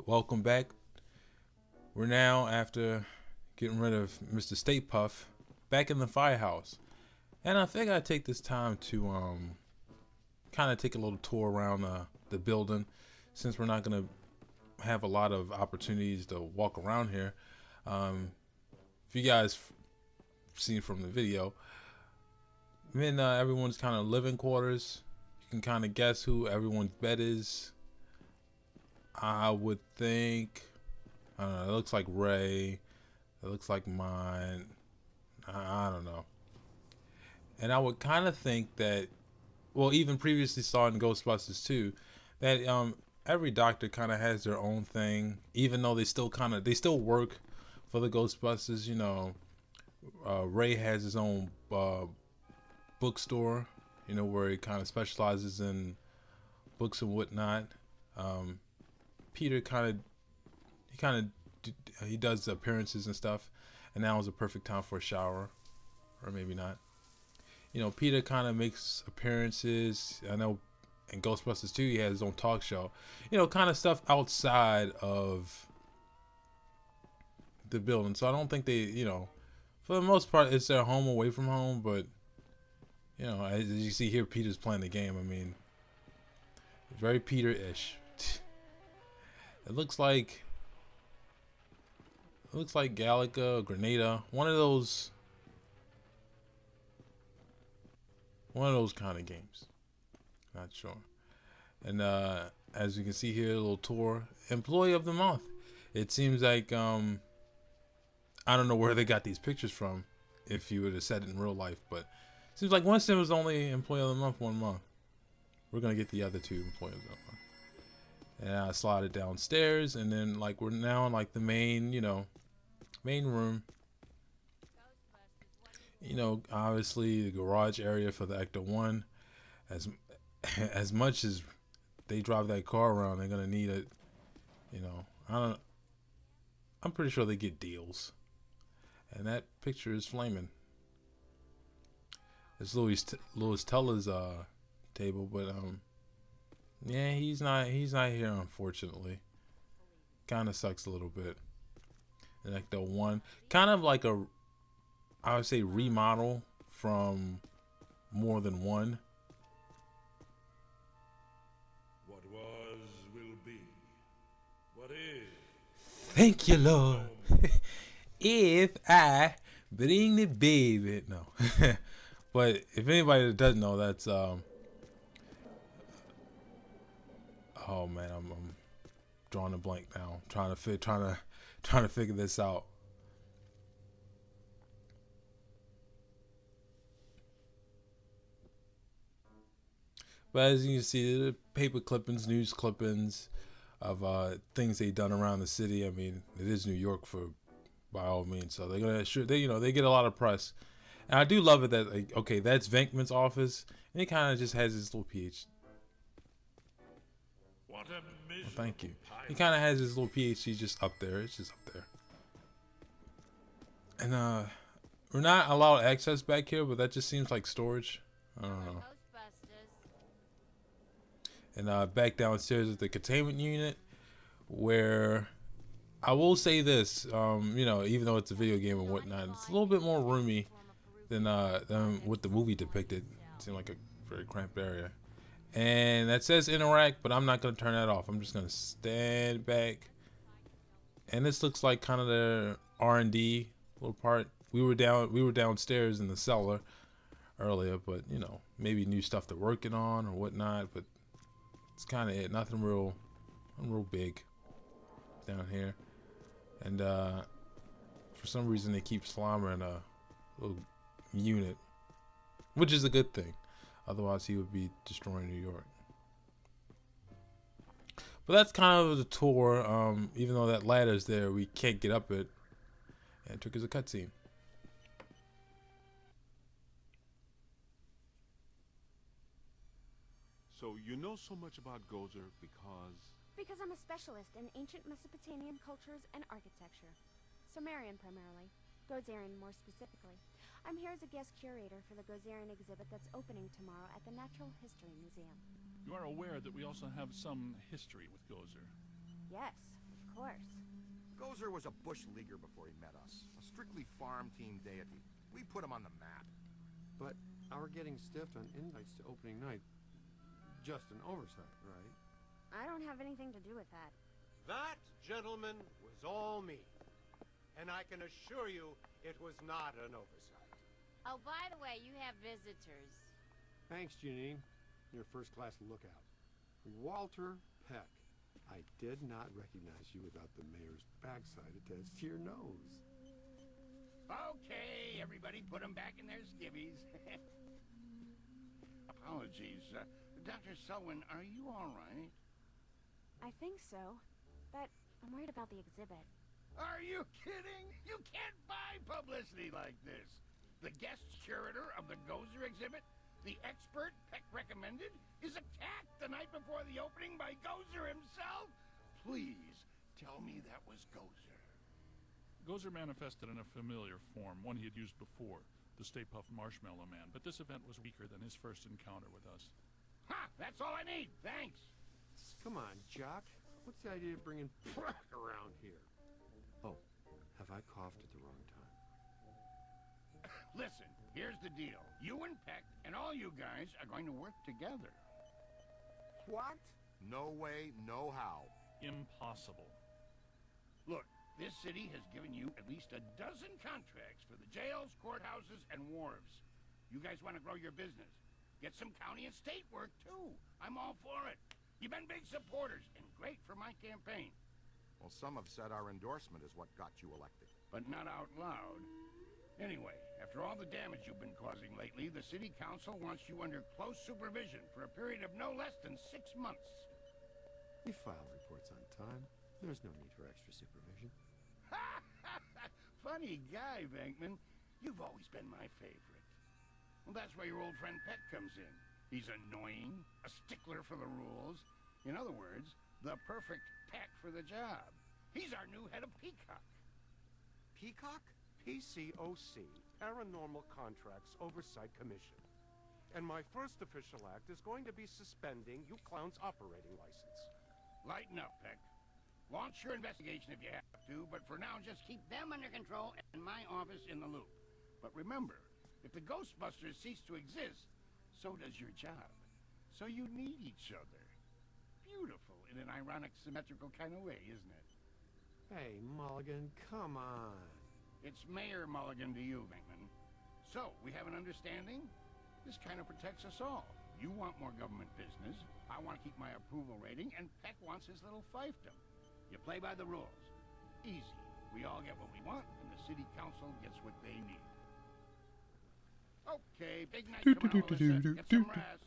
Welcome back. We're now, after getting rid of Mr. Stay Puff, back in the firehouse. And I think I'd take this time to kind of take a little tour around the building, since we're not going to have a lot of opportunities to walk around here. If you guys seen from the video, then everyone's kind of living quarters. You can kind of guess who everyone's bed is. I would think, I don't know, it looks like Ray, it looks like mine, I don't know. And I would kind of think that, well, even previously saw in Ghostbusters 2, that every doctor kind of has their own thing, even though they still work for the Ghostbusters. You know, Ray has his own bookstore, you know, where he kind of specializes in books and whatnot. Peter he does appearances and stuff, and now is a perfect time for a shower, or maybe not. You know, Peter kind of makes appearances. I know in Ghostbusters 2 he has his own talk show. You know, kind of stuff outside of the building. So I don't think they, you know, for the most part it's their home away from home. But you know, as you see here, Peter's playing the game. I mean, very Peter-ish. It looks like Galaga, Grenada, one of those kind of games. Not sure. And as you can see here, a little tour. Employee of the month. It seems like I don't know where they got these pictures from, if you would have said it in real life, but it seems like Winston was only employee of the month 1 month. We're gonna get the other two employees of the month. And I slide it downstairs, and then like we're now in like the main, you know, main room. You know, obviously the garage area for the Ecto 1. As much as they drive that car around, they're gonna need it. You know, I'm pretty sure they get deals. And that picture is flaming. It's Louis Teller's table, but yeah, he's not here, unfortunately. Kind of sucks a little bit. And like the one, kind of like I would say remodel from More Than One. What was will be. What is. Thank you, Lord. If I bring the baby, no. But if anybody that doesn't know, that's oh man, I'm drawing a blank now. Trying to figure this out. But as you can see, the paper clippings, news clippings of things they've done around the city. I mean, it is New York by all means, so they get a lot of press. And I do love it that, like, okay, that's Venkman's office, and he kind of just has his little PhD. What a miserable Thank you. He kind of has his little PhD just up there. It's just up there. And we're not allowed access back here, but that just seems like storage. I don't know. And back downstairs is the containment unit, where I will say this, you know, even though it's a video game and whatnot, it's a little bit more roomy than what the movie depicted. It seemed like a very cramped area. And that says interact, but I'm not going to turn that off. I'm just going to stand back. And this looks like kind of the R&D little part. We were downstairs in the cellar earlier, but you know, maybe new stuff they're working on or whatnot, but it's kind of it. Nothing real big down here. And for some reason they keep Slimer in a little unit, which is a good thing. Otherwise he would be destroying New York. But that's kind of the tour. Even though that ladder's there, we can't get up it. And it took us a cutscene. So you know so much about Gozer because... Because I'm a specialist in ancient Mesopotamian cultures and architecture. Sumerian primarily. Gozerian more specifically. I'm here as a guest curator for the Gozerian exhibit that's opening tomorrow at the Natural History Museum. You are aware that we also have some history with Gozer. Yes, course. Gozer was a bush leaguer before he met us. A strictly farm team deity. We put him on the map. But our getting stiffed on invites to opening night, just an oversight, right? I don't have anything to do with that. That, gentlemen, was all me. And I can assure you it was not an oversight. Oh, by the way, you have visitors. Thanks, Janine. Your first-class lookout. Walter Peck. I did not recognize you without the mayor's backside attached to your nose. Okay, everybody put them back in their skivvies. Apologies. Dr. Selwyn, are you all right? I think so, but I'm worried about the exhibit. Are you kidding? You can't buy publicity like this. The guest curator of the Gozer exhibit, the expert Peck recommended, is attacked the night before the opening by Gozer himself? Please, tell me that was Gozer. Gozer manifested in a familiar form, one he had used before, the Stay Puft Marshmallow Man, but this event was weaker than his first encounter with us. Ha! That's all I need, thanks! Come on, Jock. What's the idea of bringing Peck around here? Oh, have I coughed at the wrong time? Listen, here's the deal. You and Peck and all you guys are going to work together. What? No way, no how. Impossible. Look, this city has given you at least a dozen contracts for the jails, courthouses, and wharves. You guys want to grow your business. Get some county and state work, too. I'm all for it. You've been big supporters, and great for my campaign. Well, some have said our endorsement is what got you elected. But not out loud. Anyway, after all the damage you've been causing lately, the city council wants you under close supervision for a period of no less than 6 months. You file reports on time. There's no need for extra supervision. Funny guy, Venkman. You've always been my favorite. Well, that's where your old friend Peck comes in. He's annoying, a stickler for the rules. In other words, the perfect Peck for the job. He's our new head of Peacock. Peacock? PCOC, Paranormal Contracts Oversight Commission. And my first official act is going to be suspending you clowns' operating license. Lighten up, Peck. Launch your investigation if you have to, but for now just keep them under control and my office in the loop. But remember, if the Ghostbusters cease to exist, so does your job. So you need each other. Beautiful in an ironic, symmetrical kind of way, isn't it? Hey, Mulligan, come on. It's Mayor Mulligan to you, Venkman. So, we have an understanding? This kind of protects us all. You want more government business, I want to keep my approval rating, and Peck wants his little fiefdom. You play by the rules. Easy. We all get what we want, and the city council gets what they need. Okay, big night tomorrow, Alyssa. Get some rest.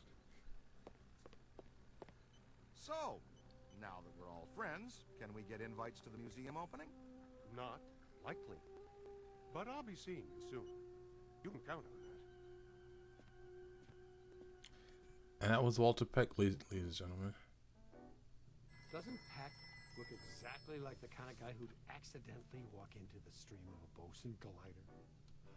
So, now that we're all friends, can we get invites to the museum opening? Not likely. But I'll be seeing you soon. You can count on that. And that was Walter Peck, ladies and gentlemen. Doesn't Peck look exactly like the kind of guy who'd accidentally walk into the stream of a Bosun glider?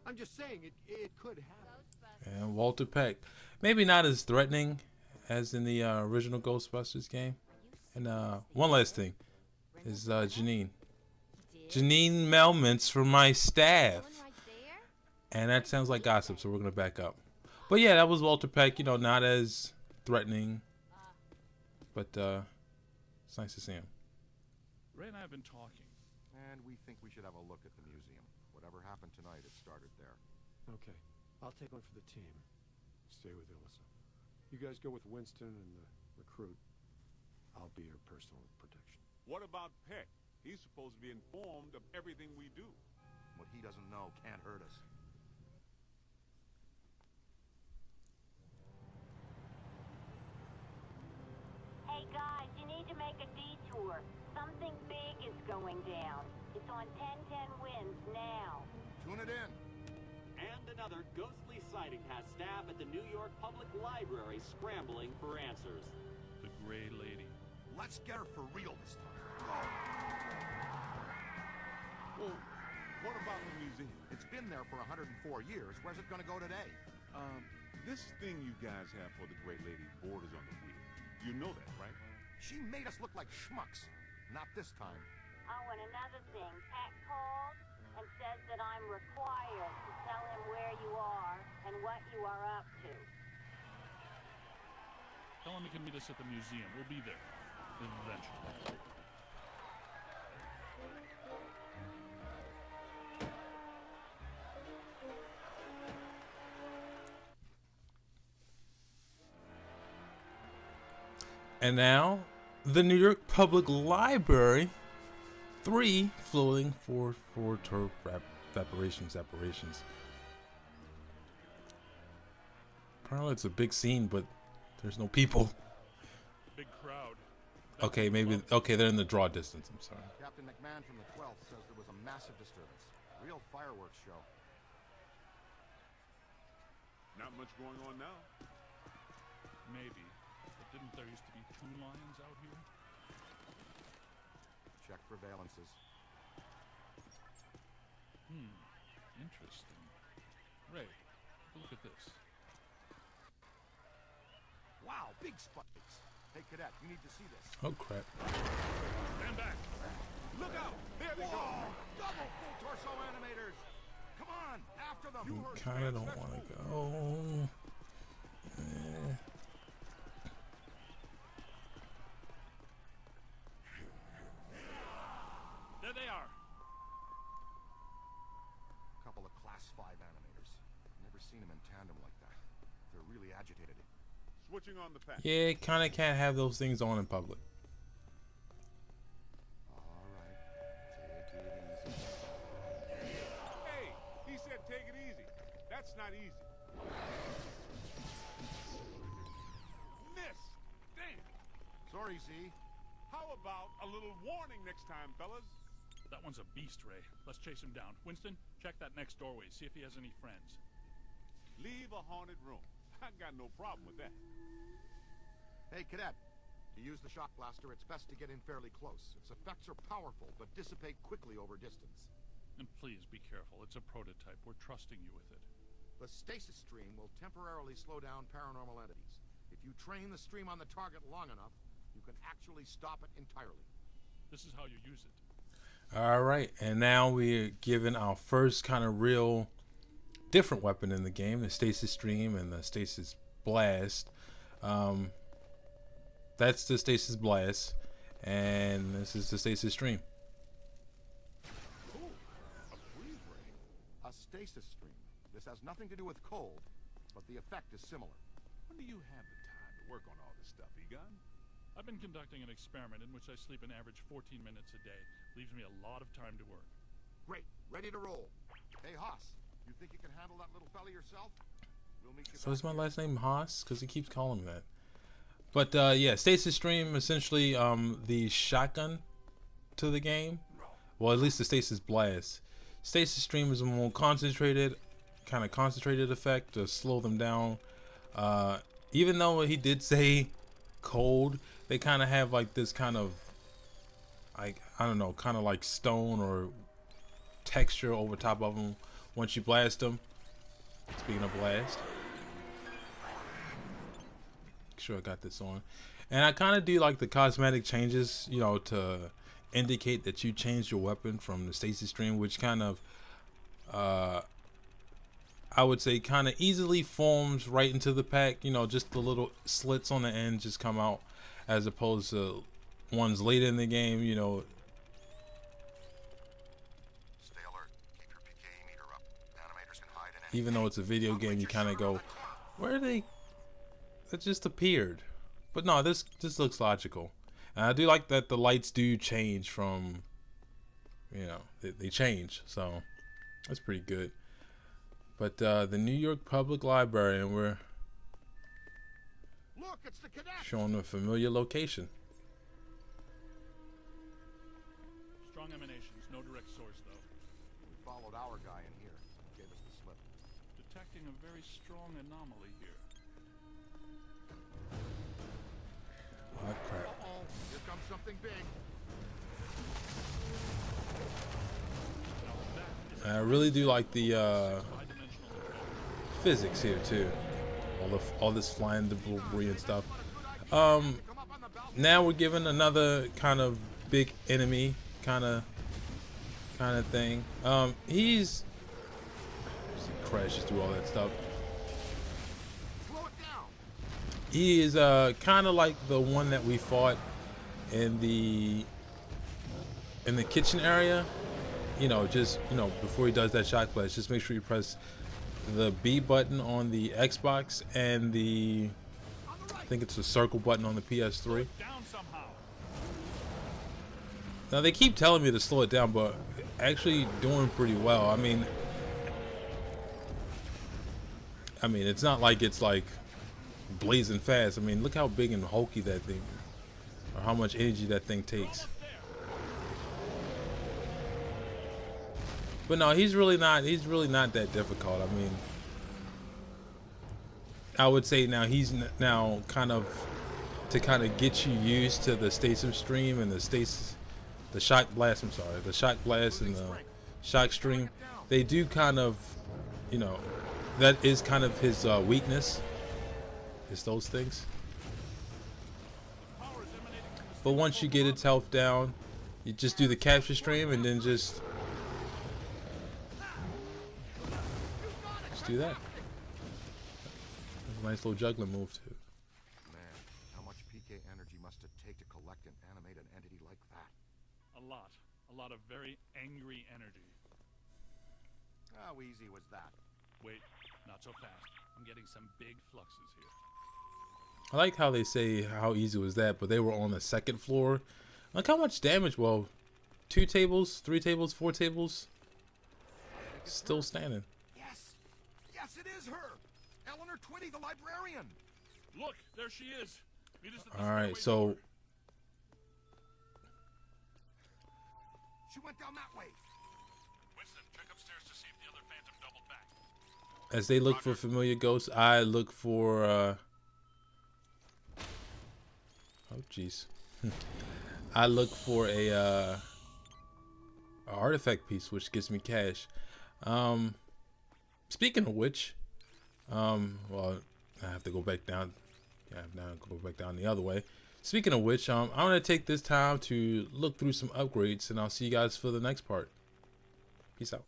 I'm just saying, it could happen. And Walter Peck. Maybe not as threatening as in the original Ghostbusters game. And one last thing is Janine. Janine Melmintz from my staff. And that sounds like gossip, so we're going to back up. But yeah, that was Walter Peck, you know, not as threatening. But it's nice to see him. Ray and I have been talking. And we think we should have a look at the museum. Whatever happened tonight, it started there. Okay, I'll take one for the team. Stay with Alyssa. You guys go with Winston and the recruit. I'll be your personal protection. What about Peck? He's supposed to be informed of everything we do. What he doesn't know can't hurt us. Hey guys, you need to make a detour. Something big is going down. It's on 1010 Winds now. Tune it in. And another ghostly sighting has staff at the New York Public Library scrambling for answers. The Gray Lady. Let's get her for real this time. Well, what about the museum? It's been there for 104 years. Where's it going to go today? This thing you guys have for the Great Lady borders on the weird. You know that, right? She made us look like schmucks. Not this time. Oh, and another thing, Peck called and says that I'm required to tell him where you are and what you are up to. Tell him he can meet us at the museum. We'll be there. Eventually. And now, the New York Public Library 3 floating for turf evaporations. Apparently it's a big scene, but there's no people. Big crowd. Okay, maybe, okay, they're in the draw distance, I'm sorry. Captain McMahon from the 12th says there was a massive disturbance. Real fireworks show. Not much going on now. Maybe. But didn't there used to be 2 lions out here? Check for valences. Interesting. Ray, look at this. Wow, big spikes. Hey, Cadet, you need to see this. Oh, crap. Stand back. Look out! There they go! Double full torso animators! Come on, after them! You heard Kind of don't want to go. There they are. Couple of Class 5 animators. Never seen them in tandem like that. They're really agitated. Switching on the pack. Yeah, kind of can't have those things on in public. All right, take it easy. Hey, he said take it easy. That's not easy. Miss! Damn! Sorry, Z. How about a little warning next time, fellas? That one's a beast, Ray. Let's chase him down. Winston, check that next doorway. See if he has any friends. Leave a haunted room. I got no problem with that. Hey, Cadet. To use the shock blaster, it's best to get in fairly close. Its effects are powerful, but dissipate quickly over distance. And please be careful. It's a prototype. We're trusting you with it. The stasis stream will temporarily slow down paranormal entities. If you train the stream on the target long enough, you can actually stop it entirely. This is how you use it. All right, and now we're given our first kind of real different weapon in the game, the stasis stream and the stasis blast. That's the stasis blast, and this is the stasis stream. Ooh, a freeze ray. A stasis stream. This has nothing to do with cold, but the effect is similar. When do you have the time to work on all this stuff, Egon? I've been conducting an experiment in which I sleep an average 14 minutes a day. Leaves me a lot of time to work. Great, ready to roll. Hey, Haas, you think you can handle that little fella yourself? We'll meet you So is my last name Haas? Because he keeps calling me that. But yeah, stasis stream, essentially the shotgun to the game. Well, at least the stasis blast. Stasis stream is a more concentrated effect to slow them down. Even though he did say cold, they kind of have like this kind of, like, I don't know, kind of like stone or texture over top of them once you blast them. Speaking of blast, make sure I got this on. And I kind of do like the cosmetic changes, you know, to indicate that you changed your weapon from the stasis stream, which kind of I would say kind of easily forms right into the pack. You know, just the little slits on the end just come out, as opposed to ones later in the game, you know. Stay alert. Keep your PKE meter up. Animators can hide in any Even though it's a video game, you kind of go, where are they? It just appeared. But no, this looks logical. And I do like that the lights do change from, you know, they change. So that's pretty good. But the New York Public Library, and we're Look, it's the cadet. showing a familiar location. Strong emanations, no direct source though. We followed our guy in here. Gave us the slip. Detecting a very strong anomaly here. Oh crap. Uh-oh. Here comes something big. I really do like the physics here too. All this flying debris and stuff. Now we're given another kind of big enemy kind of thing. He crashes through all that stuff. He is kind of like the one that we fought in the kitchen area. You know, just, you know, before he does that shock blast, just make sure you press the B button on the Xbox and the, I think it's the circle button on the PS3. Now they keep telling me to slow it down, but actually doing pretty well. I mean it's not like it's like blazing fast. I mean, look how big and hulky that thing, or how much energy that thing takes. But no, he's really not that difficult. I mean, I would say now he's now kind of to get you used to the stasis stream and the shock blast. I'm sorry, the shock blast and the shock stream. They do kind of, you know, that is kind of his weakness. Is those things. But once you get its health down, you just do the capture stream and then just do that. That's a nice little juggling move too. Man, how much PK energy must it take to collect and animate an entity like that? A lot of very angry energy. How easy was that? Wait, not so fast. I'm getting some big fluxes here. I like how they say how easy was that, but they were on the second floor. Look how much damage. Well, 2 tables, 3 tables, 4 tables, still standing. Yes, it is her! Eleanor Twitty, the librarian! Look, there she is. Alright, so she went down that way. Winston, check upstairs to see if the other phantom doubled back. as they look for familiar ghosts, I look for oh jeez. I look for a artifact piece, which gives me cash. Speaking of which, well, I have to go back down. Yeah, now go back down the other way. Speaking of which, I'm gonna take this time to look through some upgrades, and I'll see you guys for the next part. Peace out.